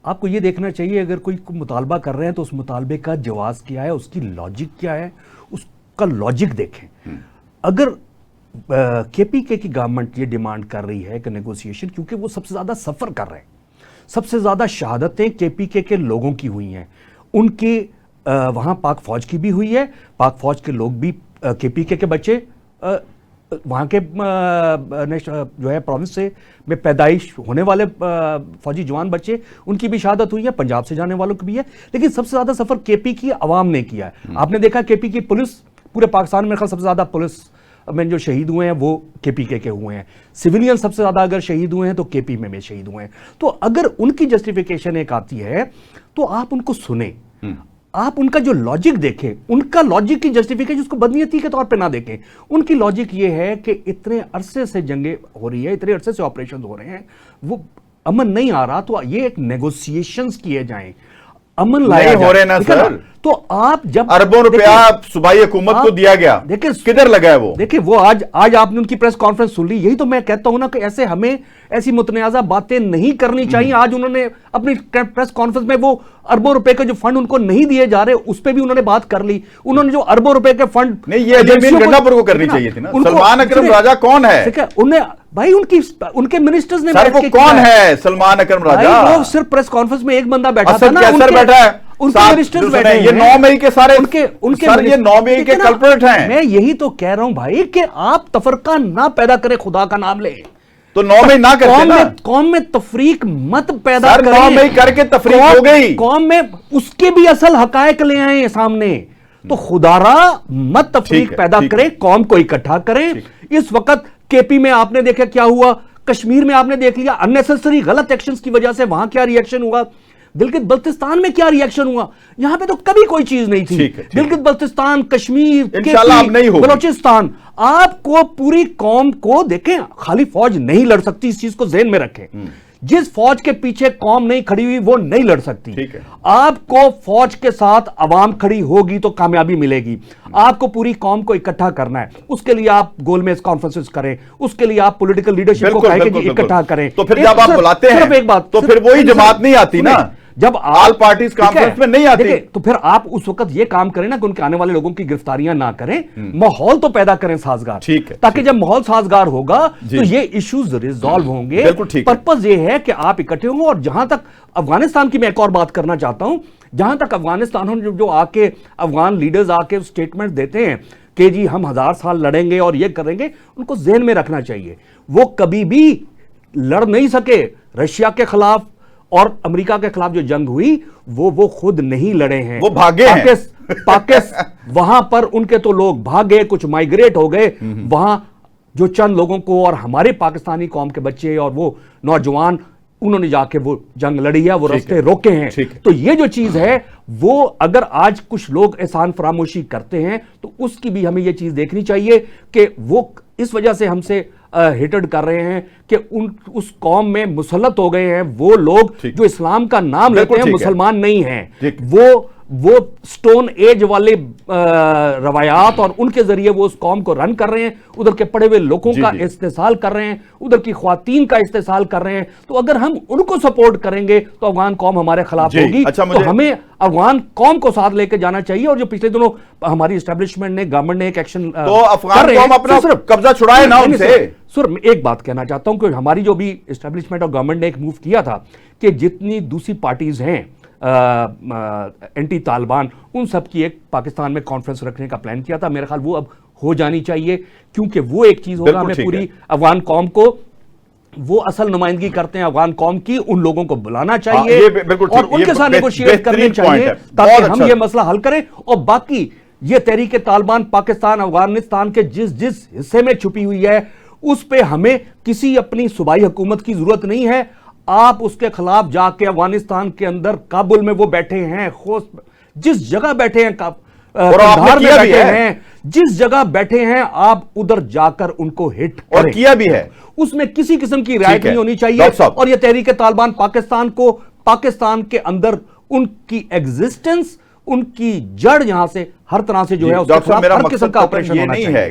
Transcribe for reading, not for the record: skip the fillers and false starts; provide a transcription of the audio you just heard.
आपको ये देखना चाहिए, अगर कोई मुतालबा कर रहे हैं तो उस मुतालबे का जवाब क्या है, उसकी लॉजिक क्या है, उसका लॉजिक देखें। अगर केपीके की गवर्नमेंट ये डिमांड कर रही है कि नेगोशिएशन, क्योंकि वो सबसे ज्यादा सफर कर रहे हैं, सबसे ज्यादा शहादतें केपीके के लोगों की हुई हैं, उनके वहां पाक फौज की भी हुई है, पाक फौज के लोग भी केपीके के बच्चे वहां के जो है प्रोविंस से में पैदाइश होने वाले फौजी जवान बच्चे, उनकी भी शहादत हुई है, पंजाब से जाने वालों की भी है। लेकिन सबसे ज्यादा सफर केपी की आवाम ने किया है। आपने देखा केपी की पुलिस, पूरे पाकिस्तान में सबसे ज्यादा पुलिस में जो शहीद हुए हैं वो केपीके के हुए हैं। सिविलियन सबसे ज्यादा अगर शहीद हुए हैं तो केपी में शहीद हुए हैं। तो अगर उनकी जस्टिफिकेशन एक आती है तो आप उनको सुने, आप उनका जो लॉजिक देखें, उनका लॉजिक की जस्टिफिकेशन उसको बदनीयती के तौर पे ना देखें। उनकी लॉजिक ये है कि इतने अरसे से जंगें हो रही है, इतने अरसे से ऑपरेशन हो रहे हैं, वो अमन नहीं आ रहा, तो ये एक नेगोशिएशंस किए जाएं, अमन लाए हो रहे ना सर। तो आप जब अरबों रुपया सूबाई हुकूमत को दिया गया, देखिए किधर लगा है वो। देखिए वो आज आपने उनकी प्रेस कॉन्फ्रेंस सुन ली। यही तो मैं कहता हूं ना कि ऐसे हमें ऐसी मुतनाज़ा बातें नहीं करनी चाहिए। आज उन्होंने अपनी प्रेस कॉन्फ्रेंस में वो अरबों रुपए के जो फंड उनको नहीं दिए जा रहे, उस पर भी उन्होंने बात कर ली। उन्होंने जो अरबों रुपए के फंड नहीं, ये गंडापुर को करनी चाहिए थी ना। सलमान अकरम राजा कौन है? उन्हें भाई उनके मिनिस्टर्स ने सर, वो कौन है सलमान अकरम राजा? वो सिर्फ प्रेस कॉन्फ्रेंस में एक बंदा बैठा था ना, सर बैठा है, उनके मिनिस्टर्स बैठे हैं। ये 9 मई के सारे उनके सर, ये 9 मई के कल्प्रिट हैं। मैं यही तो कह रहा हूं भाई कि आप तफरका ना पैदा करें, खुदा का नाम ले तो 9 मई ना करते ना। कौम में तफरीक मत पैदा करें। 9 मई करके तफरीक हो गई कौम में, उसके भी असल हकायक ले आए सामने। तो खुदारा मत तफरीक पैदा करें, कौम को इकट्ठा करें। इस वक्त केपी में आपने देखा क्या हुआ, कश्मीर में आपने देख लिया अननेसेसरी गलत एक्शंस की वजह से वहां क्या रिएक्शन हुआ, गिलगित बल्तिस्तान में क्या रिएक्शन हुआ। यहां पे तो कभी कोई चीज नहीं थी। गिलगित बल्तिस्तान, कश्मीर, बलोचिस्तान, आपको पूरी कौम को देखें, खाली फौज नहीं लड़ सकती, इस चीज को ज़हन में रखें। जिस फौज के पीछे कौम नहीं खड़ी हुई वो नहीं लड़ सकती। आपको फौज के साथ अवाम खड़ी होगी तो कामयाबी मिलेगी। आपको पूरी कौम को इकट्ठा करना है, उसके लिए आप गोलमेज कॉन्फ्रेंसेस करें, उसके लिए आप पॉलिटिकल लीडरशिप को इकट्ठा करें। तो फिर जब आप बुलाते हैं सिर्फ एक बात, तो फिर वही जमात नहीं आती ना, जब ऑल पार्टीज कॉन्फ्रेंस में नहीं आती। तो फिर आप उस वक्त ये काम करें ना कि उनके आने वाले लोगों की गिरफ्तारियां ना करें, माहौल तो पैदा करें साजगार, ताकि जब माहौल साजगार होगा तो ये इश्यूज रिजॉल्व होंगे। पर्पस ये है कि आप इकट्ठे होंगे। और जहां तक अफगानिस्तान की मैं एक और बात करना चाहता हूं, जहां तक अफगानिस्तान जो आके अफगान लीडर्स आके स्टेटमेंट देते हैं कि जी हम 1000 साल लड़ेंगे और ये करेंगे, उनको ज़हन में रखना चाहिए वो कभी भी लड़ नहीं सके। रशिया के खिलाफ और अमेरिका के खिलाफ जो जंग हुई वो खुद नहीं लड़े हैं, वो भागे हैं। वहां पर उनके तो लोग भागे, कुछ माइग्रेट हो गए। वहां जो चंद लोगों को और हमारे पाकिस्तानी कौम के बच्चे और वो नौजवान, उन्होंने जाके वो जंग लड़ी है, वो रास्ते रोके हैं। तो ये जो चीज है वो अगर आज कुछ लोग एहसान फरामोशी करते हैं तो उसकी भी हमें ये चीज देखनी चाहिए कि वो इस वजह से हमसे हेटेड कर रहे हैं कि उस कौम में मुसल्लत हो गए हैं वो लोग जो इस्लाम का नाम लेते हैं, मुसलमान नहीं हैं। वो स्टोन एज वाले रवायात और उनके जरिए वो उस कौम को रन कर रहे हैं, उधर के पड़े हुए लोगों का इस्तेसाल कर रहे हैं, उधर की ख्वातीन का इस्तेसाल कर रहे हैं। तो अगर हम उनको सपोर्ट करेंगे तो अफगान कौम हमारे खिलाफ होगी। तो हमें अफगान कौम को साथ लेकर जाना चाहिए। और जो पिछले दिनों हमारी एस्टेब्लिशमेंट ने, गवर्नमेंट ने एक एक्शन तो अफगान कौम अपना कब्जा छुड़ाए ना उनसे। सर एक बात कहना चाहता हूं कि हमारी जो भी एस्टेब्लिशमेंट और गवर्नमेंट ने एक मूव किया था कि जितनी दूसरी पार्टीज हैं एंटी तालिबान, उन सब की एक पाकिस्तान में कॉन्फ्रेंस रखने का प्लान किया था। मेरे ख्याल वो अब हो जानी चाहिए, क्योंकि वो एक चीज होगा, हमें पूरी अफगान कौम को, वो असल नुमाइंदगी करते हैं अफगान कौम की, उन लोगों को बुलाना चाहिए और उनके साथ नेगोशिएट करने चाहिए ताकि हम ये मसला हल करें। और बाकी ये तहरीक तालिबान पाकिस्तान अफगानिस्तान के जिस जिस हिस्से में छुपी हुई है उस पे हमें किसी अपनी सूबाई हुकूमत की जरूरत नहीं है। आप उसके खिलाफ जाके अफगानिस्तान के अंदर काबुल में वो बैठे हैं, जिस जगह बैठे हैं, कंधार में बैठे हैं, जिस जगह बैठे हैं, आप उधर जाकर उनको हिट करें। और किया भी है, उसमें किसी किस्म की रियायत नहीं होनी चाहिए। और यह तहरीक तालिबान पाकिस्तान को, पाकिस्तान के अंदर उनकी एग्जिस्टेंस, उनकी जड़ यहां से हर तरह से जो है उसके खिलाफ हर किस्म का ऑपरेशन होना चाहिए।